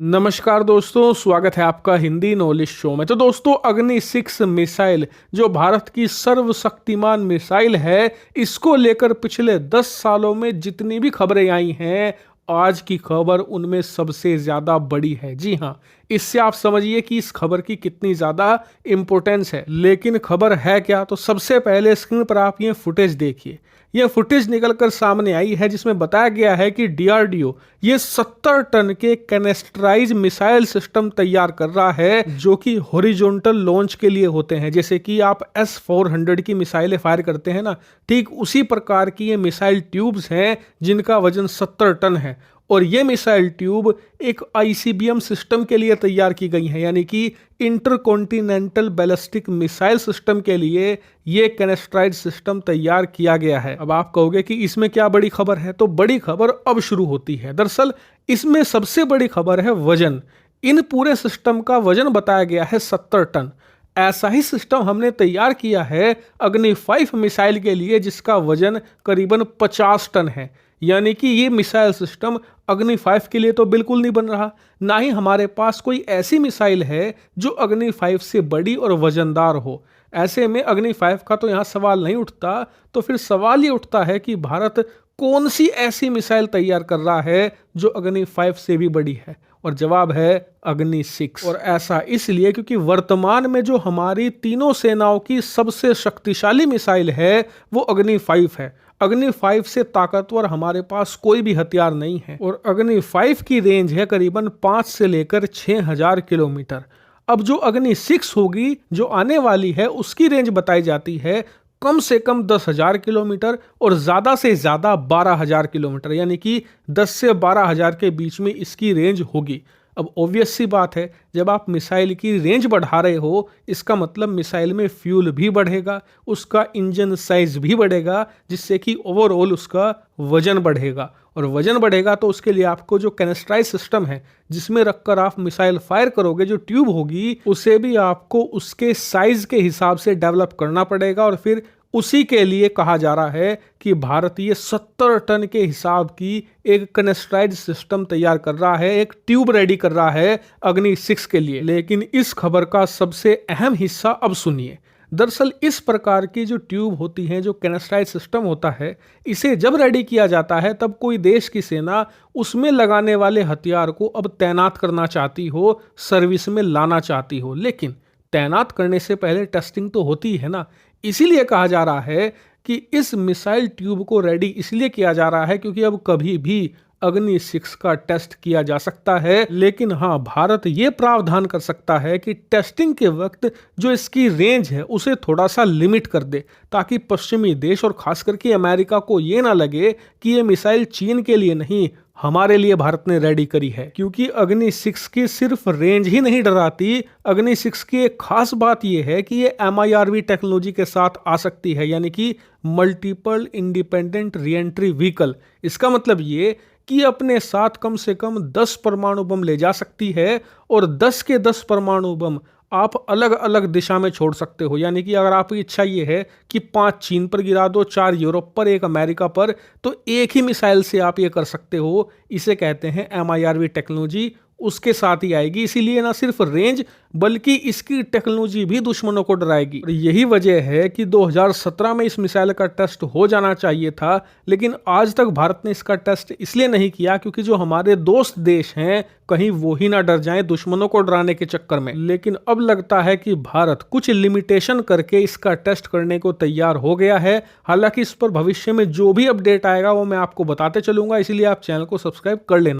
नमस्कार दोस्तों, स्वागत है आपका हिंदी नॉलेज शो में। तो दोस्तों, अग्नि 6 मिसाइल जो भारत की सर्वशक्तिमान मिसाइल है, इसको लेकर पिछले 10 सालों में जितनी भी खबरें आई हैं, आज की खबर उनमें सबसे ज़्यादा बड़ी है। जी हाँ, इससे आप समझिए कि इस खबर की कितनी ज़्यादा इम्पोर्टेंस है। लेकिन खबर है क्या, तो सबसे पहले स्क्रीन पर आप ये फुटेज देखिए। यह फुटेज निकलकर सामने आई है जिसमें बताया गया है कि डीआरडीओ ये 70 टन के कैनेस्टराइज मिसाइल सिस्टम तैयार कर रहा है, जो कि हॉरिजॉन्टल लॉन्च के लिए होते हैं। जैसे कि आप S-400 की मिसाइलें फायर करते हैं ना, ठीक उसी प्रकार की ये मिसाइल ट्यूब्स हैं जिनका वजन 70 टन है। और ये मिसाइल ट्यूब एक आईसीबीएम सिस्टम के लिए तैयार की गई है, यानी कि इंटरकॉन्टिनेंटल बैलिस्टिक मिसाइल सिस्टम के लिए ये कैनेस्ट्राइड सिस्टम तैयार किया गया है। अब आप कहोगे कि इसमें क्या बड़ी खबर है, तो बड़ी खबर अब शुरू होती है। दरअसल इसमें सबसे बड़ी खबर है वजन। इन पूरे सिस्टम का वजन बताया गया है 70 टन। ऐसा ही सिस्टम हमने तैयार किया है अग्नि 5 मिसाइल के लिए, जिसका वजन करीबन 50 टन है। यानी कि ये मिसाइल सिस्टम अग्नि 5 के लिए तो बिल्कुल नहीं बन रहा, ना ही हमारे पास कोई ऐसी मिसाइल है जो अग्नि 5 से बड़ी और वजनदार हो। ऐसे में अग्नि 5 का तो यहाँ सवाल नहीं उठता। तो फिर सवाल ये उठता है कि भारत कौन सी ऐसी मिसाइल तैयार कर रहा है जो अग्नि 5 से भी बड़ी है, और जवाब है अग्नि 6। और ऐसा इसलिए क्योंकि वर्तमान में जो हमारी तीनों सेनाओं की सबसे शक्तिशाली मिसाइल है वो अग्नि 5 है। अग्नि 5 से ताकतवर हमारे पास कोई भी हथियार नहीं है। और अग्नि 5 की रेंज है करीबन 5 से लेकर 6000 किलोमीटर। अब जो अग्नि 6 होगी जो आने वाली है, उसकी रेंज बताई जाती है कम से कम 10,000 किलोमीटर और ज़्यादा से ज़्यादा 12,000 किलोमीटर, यानी कि 10 से 12,000 के बीच में इसकी रेंज होगी। अब ऑब्वियस सी बात है, जब आप मिसाइल की रेंज बढ़ा रहे हो, इसका मतलब मिसाइल में फ्यूल भी बढ़ेगा, उसका इंजन साइज भी बढ़ेगा, जिससे कि ओवरऑल उसका वजन बढ़ेगा। और वजन बढ़ेगा तो उसके लिए आपको जो कैनेस्ट्राइज सिस्टम है जिसमें रखकर आप मिसाइल फायर करोगे, जो ट्यूब होगी, उसे भी आपको उसके साइज के हिसाब से डेवलप करना पड़ेगा। और फिर उसी के लिए कहा जा रहा है कि भारत ये 70 टन के हिसाब की एक कैनेस्ट्राइड सिस्टम तैयार कर रहा है, एक ट्यूब रेडी कर रहा है अग्नि 6 के लिए। लेकिन इस खबर का सबसे अहम हिस्सा अब सुनिए। दरअसल इस प्रकार की जो ट्यूब होती हैं, जो कैनेस्ट्राइड सिस्टम होता है, इसे जब रेडी किया जाता है तब कोई देश की सेना उसमें लगाने वाले हथियार को अब तैनात करना चाहती हो, सर्विस में लाना चाहती हो। लेकिन तैनात करने से पहले टेस्टिंग तो होती है ना। इसीलिए कहा जा रहा है कि इस मिसाइल ट्यूब को रेडी इसलिए किया जा रहा है क्योंकि अब कभी भी अग्नि 6 का टेस्ट किया जा सकता है। लेकिन हाँ, भारत ये प्रावधान कर सकता है कि टेस्टिंग के वक्त जो इसकी रेंज है उसे थोड़ा सा लिमिट कर दे, ताकि पश्चिमी देश और खास करके अमेरिका को ये ना लगे कि ये मिसाइल चीन के लिए नहीं, हमारे लिए भारत ने रेडी करी है। क्योंकि अग्नि 6 की सिर्फ रेंज ही नहीं डराती, अग्नि 6 की एक खास बात यह है कि ये MIRV टेक्नोलॉजी के साथ आ सकती है, यानी कि मल्टीपल इंडिपेंडेंट रीएंट्री व्हीकल। इसका मतलब ये कि अपने साथ कम से कम 10 परमाणु बम ले जा सकती है, और 10 के 10 परमाणु बम आप अलग अलग दिशा में छोड़ सकते हो। यानी कि अगर आपकी इच्छा ये है कि 5 चीन पर गिरा दो, 4 यूरोप पर, 1 अमेरिका पर, तो एक ही मिसाइल से आप ये कर सकते हो। इसे कहते हैं MIRV टेक्नोलॉजी, उसके साथ ही आएगी। इसीलिए ना सिर्फ रेंज बल्कि इसकी टेक्नोलॉजी भी दुश्मनों को डराएगी। और यही वजह है कि 2017 में इस मिसाइल का टेस्ट हो जाना चाहिए था, लेकिन आज तक भारत ने इसका टेस्ट इसलिए नहीं किया क्योंकि जो हमारे दोस्त देश हैं कहीं वो ही ना डर जाएं दुश्मनों को डराने के चक्कर में। लेकिन अब लगता है कि भारत कुछ लिमिटेशन करके इसका टेस्ट करने को तैयार हो गया है। हालांकि इस पर भविष्य में जो भी अपडेट आएगा वो मैं आपको बताते चलूंगा, इसीलिए आप चैनल को सब्सक्राइब कर लेना।